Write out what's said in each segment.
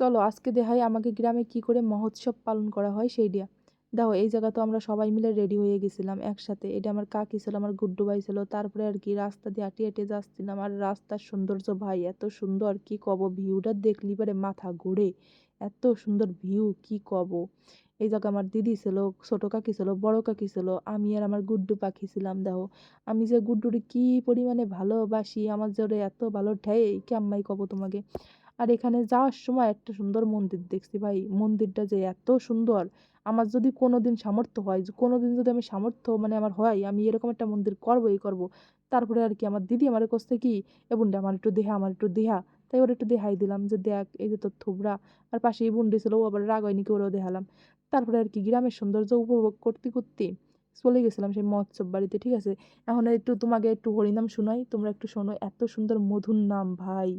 চলো আজকে দেখাই আমাকে গ্রামে কি করে মহোৎসব পালন করা হয় সেইটা। দেখো এই জায়গা তো আমরা সবাই মিলে রেডি হয়ে গেছিলাম একসাথে। এটা আমার কাকি ছিল, আমার গুড্ডু ভাই ছিল। তারপরে আর কি রাস্তা দিয়ে হাঁটিয়ে হেঁটে যাচ্ছিলাম, আর রাস্তার সৌন্দর্য ভাই এত সুন্দর কি কব, ভিউটা দেখলি পারে মাথা ঘুরে। এত সুন্দর ভিউ কি কব। এই জায়গা আমার দিদি ছিল, ছোট কাকি ছিল, বড় কাকি ছিল, আমি আর আমার গুড্ডু পাখি ছিলাম। দেখো আমি যে গুড্ডুরে কি পরিমাণে ভালোবাসি, আমার জোরে এত ভালো ঠাই কেম্মাই কব তোমাকে। আর এখানে যাওয়ার সময় একটা সুন্দর মন্দির দেখছি ভাই, মন্দিরটা যে এত সুন্দর। আমার যদি কোনোদিন সামর্থ্য হয়, কোনোদিন যদি আমি সামর্থ্য মানে আমার হয়, আমি এরকম একটা মন্দির করবোই করব। তারপরে আর কি আমার দিদি আমার কাছে কি, এ বুনডা আমার একটু দেহা, আমার একটু দেহা। তাই ওরা একটু দেখাই দিলাম যে দেখ এই যে তোর থুবরা। আর পাশে এই বুন্ডি ছিল, ও আবার রাগ হয়নি কি, ওরাও দেখালাম। তারপরে আর কি গ্রামের সৌন্দর্য উপভোগ করতে করতে চলে গেছিলাম সেই মহোৎসব বাড়িতে, ঠিক আছে। এখন একটু তোমাকে একটু হরিনাম শোনাই, তোমরা একটু শোনো, এত সুন্দর মধুর নাম ভাই।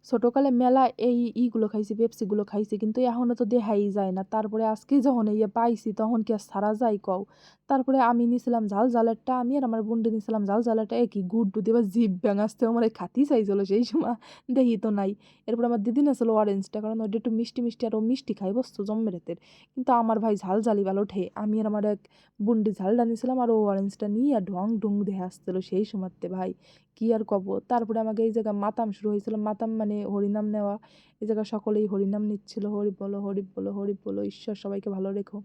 ছোটকালে মেলা এই ইগুলো খাইছি, পেপসিগুলো খাইছি, কিন্তু এখনো তো দেখাই যায় না। তারপরে আজকে যখন পাইছি তখন কি আর ছাড়া যায় কও। তারপরে আমি নিছিলাম ঝাল ঝালেরটা, আমি আর আমার বোনটা নিছিলাম ঝাল ঝালেরটা। কি গুড় দিয়ে জিভ ব্যাঙাসতে আমার খাতি চাইছিল সেই সময়, দেখি তো নাই। এরপর আমার দিদি নিয়েছিল অরেঞ্জটা, কারণ ওটা একটু মিষ্টি মিষ্টি, আর ও মিষ্টি খাই বসতো জম্মের রাতের। কিন্তু আমার ভাই ঝাল ঝালি ভালো ওঠে, আমি আর আমার এক বুন্ডি ঝালটা নিয়েছিলাম, আর ও অরেঞ্জটা নিয়ে আর ঢং ঢুং দেখে আসছিল সেই সময়তে ভাই। কি আর কব। তারপরে আমাকে এই জায়গায় মাতাম শুরু হয়েছিল, মাতাম মানে হরিনাম নেওয়া। এই জায়গায় সকলেই হরিনাম নিচ্ছিল, হরি বলো হরি বলো হরি বলো, ঈশ্বর সবাইকে ভালো রেখো।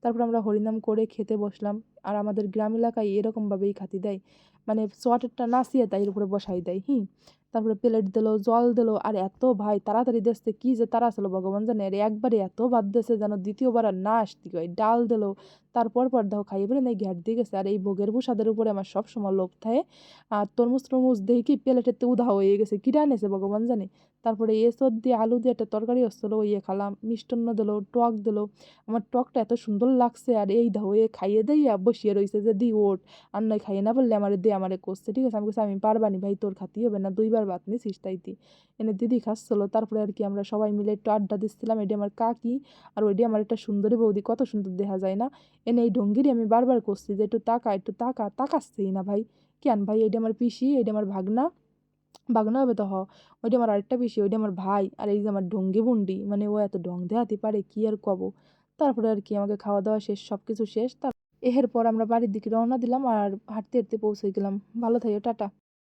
তারপর আমরা হরিনাম করে খেতে বসলাম। আর আমাদের গ্রাম এলাকায় এরকমভাবেই খাতি দেয়, মানে সোয়াটারটা নাচিয়ে তাই এর উপরে বসাই দেয়। তারপরে প্লেট দিলো, জল দিলো, আর এত ভাই তাড়াতাড়ি দেখতে কি যে তারা ছিল ভগবান জানে। আর একবারে এত বাদ দিয়েছে যেন দ্বিতীয়বার আর না আসতে হয়। ডাল দিলো, তারপর পর দেখো খাইয়ে বলে নাই ঘ্যাট দিয়ে গেছে। আর এই ভোগের প্রসাদের উপরে আমার সবসময় লোভ থাকে। আর তরমুজ টরমুজ দেখি কি প্লেটেতে উধা হয়ে গেছে, কিরা এনেছে ভগবান জানে। তারপরে এসব দিয়ে আলু দিয়ে একটা তরকারি আসছিলো, খালাম। মিষ্টান্ন দিলো, টক দিলো। আমার টকটা এত সুন্দর লাগছে, আর এই দাও খাইয়ে দেইয়া বসিয়ে রয়েছে যে দি ওঠ। আর নয় খাইয়ে না বললে আমারে দে, আমারে করছে, ঠিক আছে। আমি বলছি আমি পারবানি ভাই, তোর খাতেই হবে না, দুইবার ভাত নিছিস তাইতি। এনে দিদি খাচ্ছিল। তারপরে আর কি আমরা সবাই মিলে একটু আড্ডা দিচ্ছিলাম। এটি আমার কাকি, আর ওইটি আমার একটা সুন্দরী বৌদি, কত সুন্দর দেখা যায় না। এনে এই ঢঙ্গিরি আমি বারবার করছি যে একটু তাকা একটু তাকা, তাকাচ্ছেই না ভাই। কেন ভাই, এইটা আমার পিসি, এইটা আমার ভাগনা, ভাগনা হবে তো ওইটা আমার আরেকটা পিসি, ওইটা আমার ভাই। আর এই যে আমার ঢঙ্গি বুন্ডি, মানে ও এত ঢং দেখাতে পারে কি আর কব। তারপরে আর কি আমাকে খাওয়া দাওয়া শেষ, সব কিছু শেষ। এর পর আমরা বাড়ির দিকে রওনা দিলাম, আর হাঁটতে হাঁটতে পৌঁছে গেলাম। ভালো থাকো, টাটা।